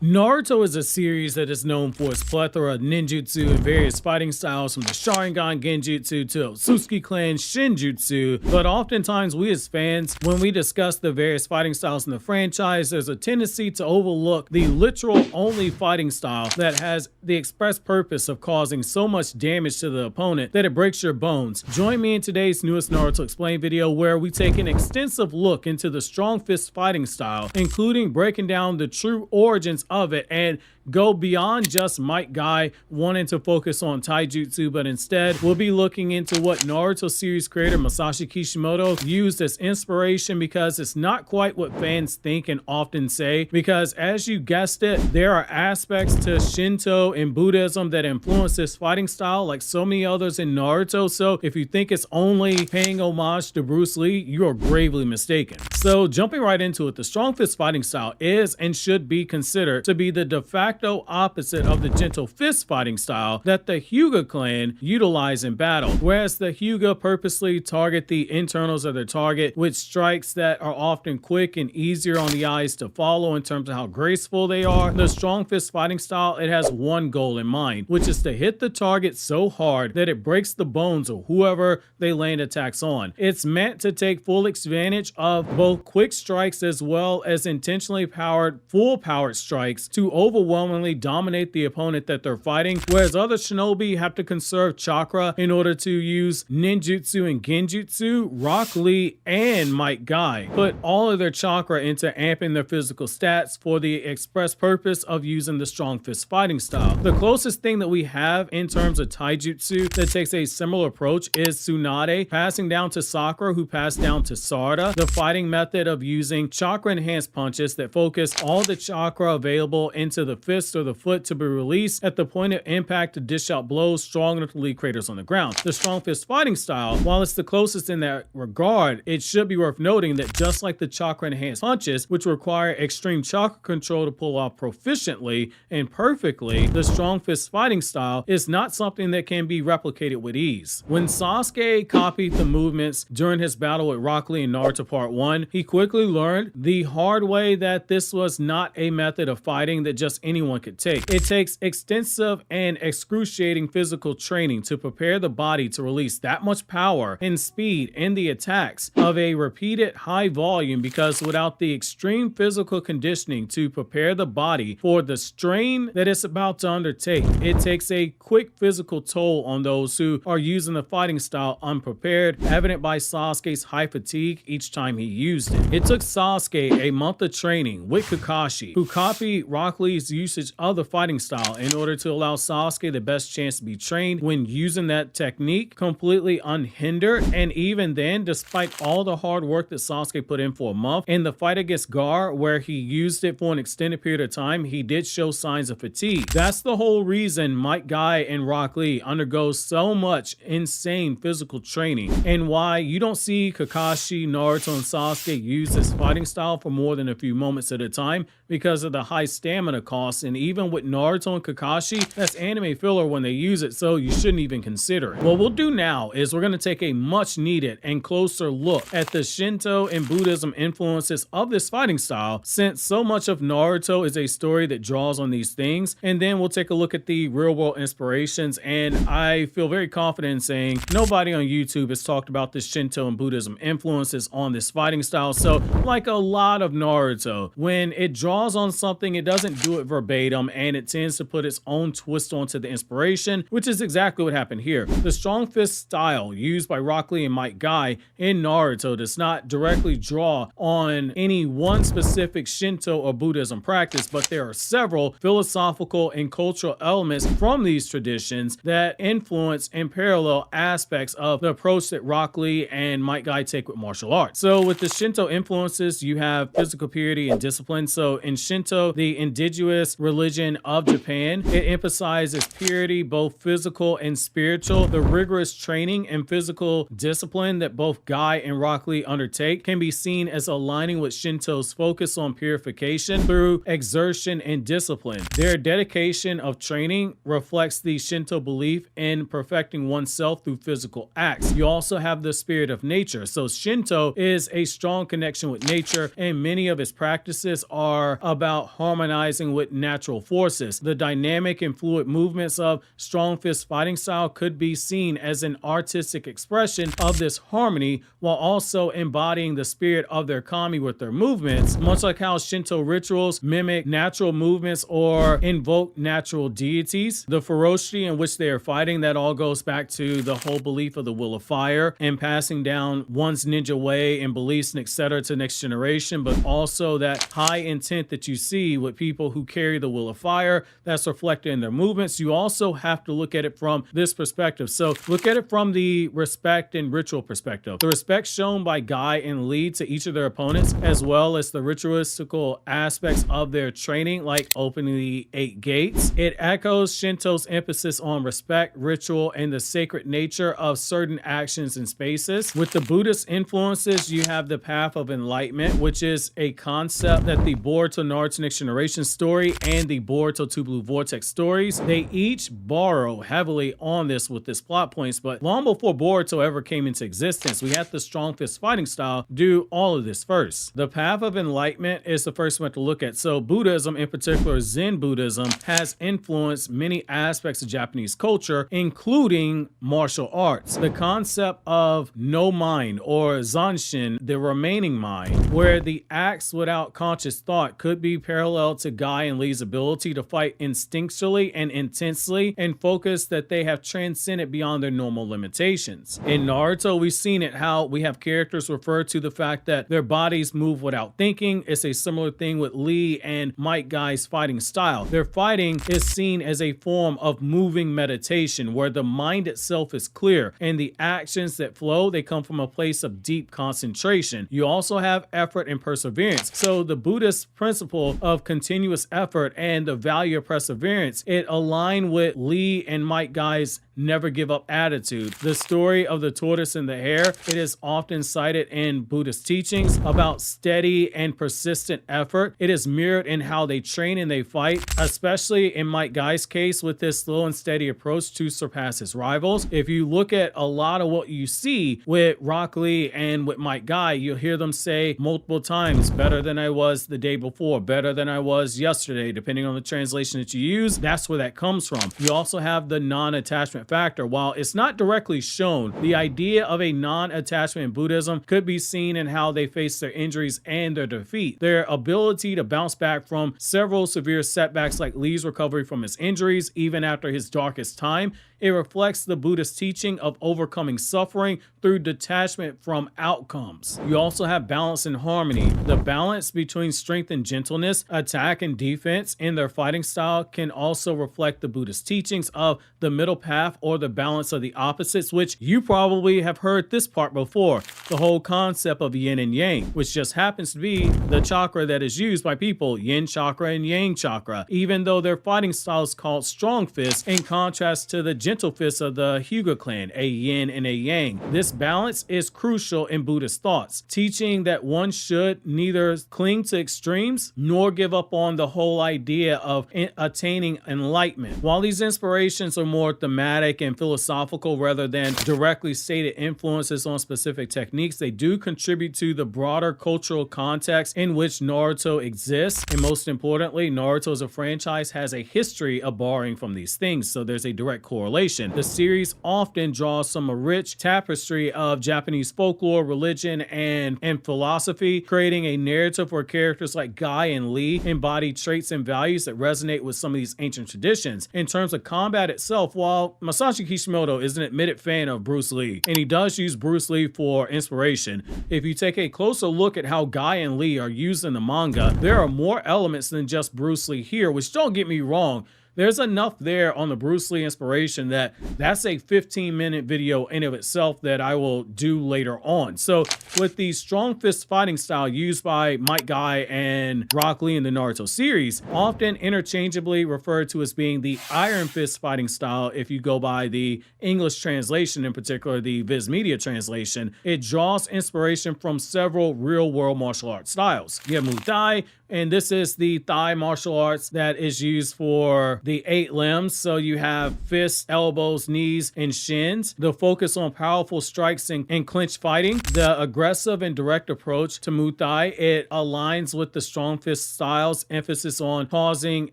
Naruto is a series that is known for its plethora of ninjutsu and various fighting styles, from the Sharingan Genjutsu to Otsutsuki clan Shinjutsu, but oftentimes we as fans, when we discuss the various fighting styles in the franchise, there's a tendency to overlook the literal only fighting style that has the express purpose of causing so much damage to the opponent that it breaks your bones. Join me in today's newest Naruto Explained video, where we take an extensive look into the strong fist fighting style, including breaking down the true origins of it and go beyond just Might Guy wanting to focus on Taijutsu, but instead we'll be looking into what Naruto series creator Masashi Kishimoto used as inspiration, because it's not quite what fans think and often say, because as you guessed it, there are aspects to Shinto and Buddhism that influence this fighting style like so many others in Naruto. So if you think it's only paying homage to Bruce Lee, you are gravely mistaken. So jumping right into it, the strong fist fighting style is and should be considered to be the de facto opposite of the gentle fist fighting style that the Hyuga clan utilize in battle. Whereas the Hyuga purposely target the internals of their target with strikes that are often quick and easier on the eyes to follow in terms of how graceful they are, the strong fist fighting style, it has one goal in mind, which is to hit the target so hard that it breaks the bones of whoever they land attacks on. It's meant to take full advantage of both quick strikes as well as intentionally powered, full-powered strikes to overwhelmingly dominate the opponent that they're fighting, whereas other shinobi have to conserve chakra in order to use ninjutsu and genjutsu. Rock Lee and Might Guy put all of their chakra into amping their physical stats for the express purpose of using the strong fist fighting style. The closest thing that we have in terms of taijutsu that takes a similar approach is Tsunade passing down to Sakura, who passed down to Sarada, the fighting method of using chakra enhanced punches that focus all the chakra available into the fist or the foot to be released at the point of impact to dish out blows strong enough to leave craters on the ground. The strong fist fighting style, while it's the closest in that regard, it should be worth noting that just like the chakra enhanced punches, which require extreme chakra control to pull off proficiently and perfectly, the strong fist fighting style is not something that can be replicated with ease. When Sasuke copied the movements during his battle with Rock Lee in Naruto Part 1, he quickly learned the hard way that this was not a method of fighting that just anyone could take. It takes extensive and excruciating physical training to prepare the body to release that much power and speed in the attacks of a repeated high volume, because without the extreme physical conditioning to prepare the body for the strain that it's about to undertake, it takes a quick physical toll on those who are using the fighting style unprepared, evident by Sasuke's high fatigue each time he used it. It took Sasuke a month of training with Kakashi, who copied Rock Lee's usage of the fighting style in order to allow Sasuke the best chance to be trained when using that technique completely unhindered. And even then, despite all the hard work that Sasuke put in for a month, in the fight against Gar, where he used it for an extended period of time, he did show signs of fatigue. That's the whole reason Might Guy and Rock Lee undergo so much insane physical training, and why you don't see Kakashi, Naruto, and Sasuke use this fighting style for more than a few moments at a time, because of the high stamina costs. And even with Naruto and Kakashi, that's anime filler when they use it, so you shouldn't even consider it. What we'll do now is we're going to take a much needed and closer look at the Shinto and Buddhism influences of this fighting style, since so much of Naruto is a story that draws on these things, and then we'll take a look at the real world inspirations. And I feel very confident in saying nobody on YouTube has talked about the Shinto and Buddhism influences on this fighting style. So like a lot of Naruto, when it draws on something, it doesn't do it verbatim, and it tends to put its own twist onto the inspiration, which is exactly what happened here. The strong fist style used by Rock Lee and Might Guy in Naruto does not directly draw on any one specific Shinto or Buddhism practice, but there are several philosophical and cultural elements from these traditions that influence and parallel aspects of the approach that Rock Lee and Might Guy take with martial arts. So with the Shinto influences, you have physical purity and discipline. So in Shinto, the indigenous religion of Japan, it emphasizes purity, both physical and spiritual. The rigorous training and physical discipline that both Guy and Rock Lee undertake can be seen as aligning with Shinto's focus on purification through exertion and discipline. Their dedication of training reflects the Shinto belief in perfecting oneself through physical acts. You also have the spirit of nature. So Shinto is a strong connection with nature, and many of its practices are about harmony harmonizing with natural forces. The dynamic and fluid movements of strong fist fighting style could be seen as an artistic expression of this harmony, while also embodying the spirit of their kami with their movements, much like how Shinto rituals mimic natural movements or invoke natural deities. The ferocity in which they are fighting, that all goes back to the whole belief of the will of fire and passing down one's ninja way and beliefs and etc. to the next generation, but also that high intent that you see with people who carry the will of fire that's reflected in their movements. You also have to look at it from this perspective. So look at it from the respect and ritual perspective. The respect shown by Guy and Lee to each of their opponents, as well as the ritualistical aspects of their training, like opening the 8 gates. It echoes Shinto's emphasis on respect, ritual, and the sacred nature of certain actions and spaces. With the Buddhist influences, you have the path of enlightenment, which is a concept that the Boruto Naruto Next Generation story and the Boruto 2 Blue Vortex stories, they each borrow heavily on this with this plot points, but long before Boruto ever came into existence, we had the strong fist fighting style do all of this first. The path of enlightenment is the first one to look at. So Buddhism, in particular Zen Buddhism, has influenced many aspects of Japanese culture, including martial arts. The concept of no mind, or zanshin, the remaining mind, where the acts without conscious thought, could be parallel to Guy and Lee's ability to fight instinctually and intensely and focus that they have transcended beyond their normal limitations. In Naruto, we've seen it how we have characters refer to the fact that their bodies move without thinking. It's a similar thing with Lee and Might Guy's fighting style. Their fighting is seen as a form of moving meditation where the mind itself is clear and the actions that flow, they come from a place of deep concentration. You also have effort and perseverance. So the Buddhist principle of continuous effort and the value of perseverance, it aligned with Lee and Might Guy's never give up attitude. The story of the tortoise and the hare, it is often cited in Buddhist teachings about steady and persistent effort. It is mirrored in how they train and they fight, especially in Might Guy's case with this slow and steady approach to surpass his rivals. If you look at a lot of what you see with Rock Lee and with Might Guy, you'll hear them say multiple times, better than I was the day before, better than I was yesterday, depending on the translation that you use. That's where that comes from. You also have the non-attachment factor. While it's not directly shown, the idea of a non-attachment in Buddhism could be seen in how they face their injuries and their defeat. Their ability to bounce back from several severe setbacks, like Lee's recovery from his injuries even after his darkest time, it reflects the Buddhist teaching of overcoming suffering through detachment from outcomes. You also have balance and harmony. The balance between strength and gentleness, attack and defense in their fighting style can also reflect the Buddhist teachings of the middle path, or the balance of the opposites, which you probably have heard this part before. The whole concept of yin and yang, which just happens to be the chakra that is used by people, yin chakra and yang chakra, even though their fighting style is called strong fist, in contrast to the gentle fist of the Hyuga clan, a yin and a yang. This balance is crucial in Buddhist thoughts, teaching that one should neither cling to extremes nor give up on the whole idea of attaining enlightenment. While these inspirations are more thematic and philosophical rather than directly stated influences on specific techniques, they do contribute to the broader cultural context in which Naruto exists. And most importantly, Naruto as a franchise has a history of borrowing from these things, so there's a direct correlation. The series often draws from a rich tapestry of Japanese folklore, religion, and philosophy, creating a narrative where characters like Guy and Lee embody traits and values that resonate with some of these ancient traditions. In terms of combat itself, while Masashi Kishimoto is an admitted fan of Bruce Lee, and he does use Bruce Lee for inspiration, if you take a closer look at how Guy and Lee are used in the manga, there are more elements than just Bruce Lee here, which, don't get me wrong, there's enough there on the Bruce Lee inspiration that's a 15-minute video in of itself that I will do later on. So with the strong fist fighting style used by Might Guy and Rock Lee in the Naruto series, often interchangeably referred to as being the iron fist fighting style if you go by the English translation, in particular the Viz Media translation, it draws inspiration from several real-world martial arts styles. You have Muay Thai, And this is the Thai martial arts that is used for the 8 limbs. So you have fists, elbows, knees, and shins. The focus on powerful strikes and clinch fighting. The aggressive and direct approach to Muay Thai. It aligns with the strong fist styles, emphasis on causing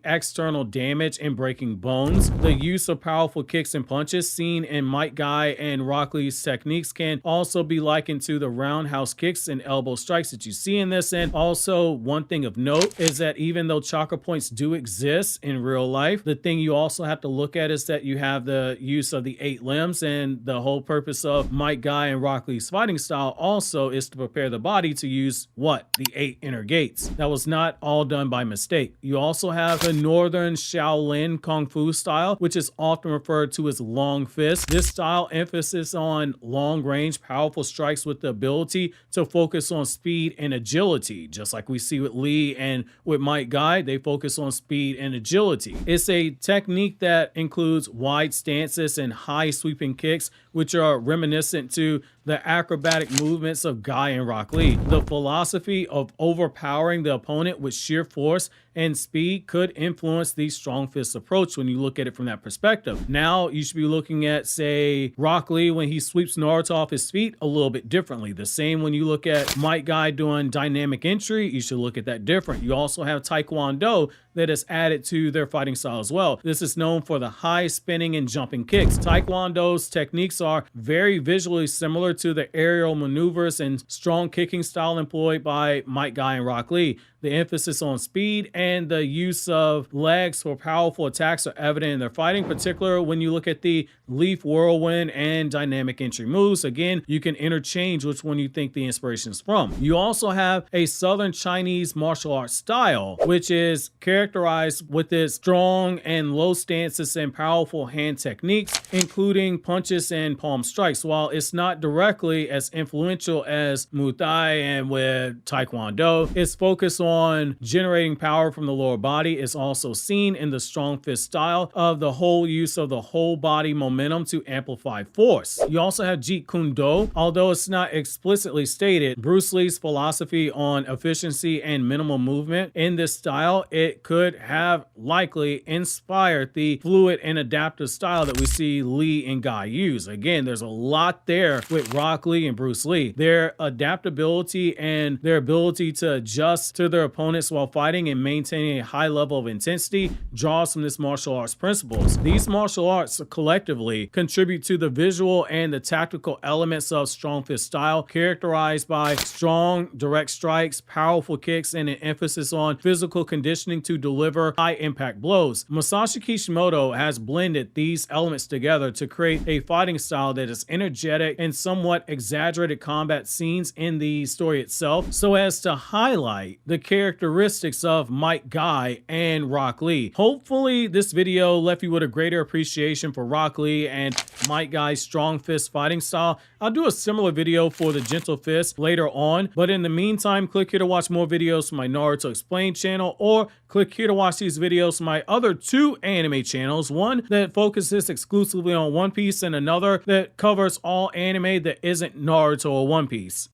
external damage and breaking bones. The use of powerful kicks and punches seen in Mike Guy and Rock Lee's techniques can also be likened to the roundhouse kicks and elbow strikes that you see in this. And also, one thing of note is that even though chakra points do exist in real life, the thing you also have to look at is that you have the use of the 8 limbs, and the whole purpose of Mike Guy and Rock Lee's fighting style also is to prepare the body to use what? The 8 inner gates. That was not all done by mistake. You also have the Northern Shaolin Kung Fu style, which is often referred to as long fist. This style emphasis on long range, powerful strikes with the ability to focus on speed and agility. Just like we see with Lee and with Mike Guy, they focus on speed and agility. It's a technique that includes wide stances and high sweeping kicks, which are reminiscent to the acrobatic movements of Guy and Rock Lee. The philosophy of overpowering the opponent with sheer force and speed could influence the strong fist approach when you look at it from that perspective. Now you should be looking at, say, Rock Lee when he sweeps Naruto off his feet a little bit differently. The same when you look at Mike Guy doing dynamic entry, you should look at that different. You also have Taekwondo that is added to their fighting style as well. This is known for the high spinning and jumping kicks. Taekwondo's techniques are very visually similar to the aerial maneuvers and strong kicking style employed by Mike Guy and Rock Lee. The emphasis on speed and the use of legs for powerful attacks are evident in their fighting, particularly when you look at the leaf whirlwind and dynamic entry moves. Again, you can interchange which one you think the inspiration is from. You also have a Southern Chinese martial arts style, which is characterized with its strong and low stances and powerful hand techniques, including punches and palm strikes. While it's not directly as influential as Muay Thai and with Taekwondo, its focus on generating power from the lower body is also seen in the strong fist style of the whole use of the whole body momentum to amplify force. You also have Jeet Kune Do. Although it's not explicitly stated, Bruce Lee's philosophy on efficiency and minimal movement in this style, it could have likely inspired the fluid and adaptive style that we see Lee and Guy use. Again, there's a lot there with Rock Lee and Bruce Lee. Their adaptability and their ability to adjust to their opponents while fighting and maintaining a high level of intensity draws from this martial arts principles. These martial arts collectively contribute to the visual and the tactical elements of strong fist style, characterized by strong direct strikes, powerful kicks, and an emphasis on physical conditioning to deliver high impact blows. Masashi Kishimoto has blended these elements together to create a fighting style that is energetic and somewhat exaggerated combat scenes in the story itself, so as to highlight the characteristics of Mike Guy and Rock Lee. Hopefully this video left you with a greater appreciation for Rock Lee and Mike Guy's strong fist fighting style. I'll do a similar video for the gentle fist later on, but in the meantime, click here to watch more videos from my Naruto Explained channel, or click here to watch these videos from my other 2 anime channels, one that focuses exclusively on One Piece and another that covers all anime that isn't Naruto or One Piece.